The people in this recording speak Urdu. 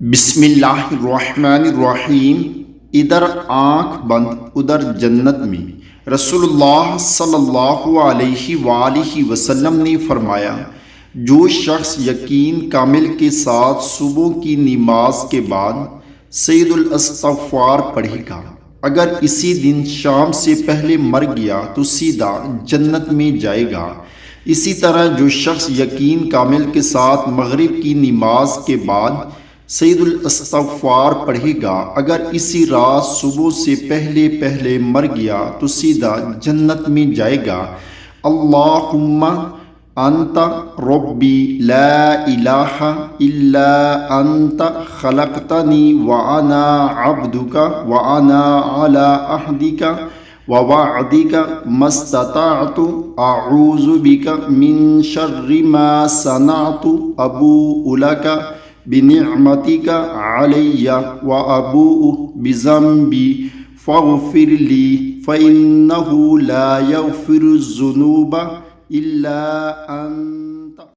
بسم اللہ الرحمن الرحیم۔ ادھر آنکھ بند ادھر جنت میں۔ رسول اللہ صلی اللہ علیہ وآلہ وسلم نے فرمایا، جو شخص یقین کامل کے ساتھ صبح کی نماز کے بعد سید الاستغفار پڑھے گا، اگر اسی دن شام سے پہلے مر گیا تو سیدھا جنت میں جائے گا۔ اسی طرح جو شخص یقین کامل کے ساتھ مغرب کی نماز کے بعد سید الاستغفار پڑھے گا، اگر اسی رات صبح سے پہلے مر گیا تو سیدھا جنت میں جائے گا۔ اللہم انت ربی لا الہ الا انت خلقتنی وانا عبدک وانا علی عہدک ووعدک ما استطعت اعوذ بک من شر ما صنعت ابوء لک بنعمتک علی وابوء بذنبی فاغفر لی فإنہ لا یغفر الذنوب الا انت۔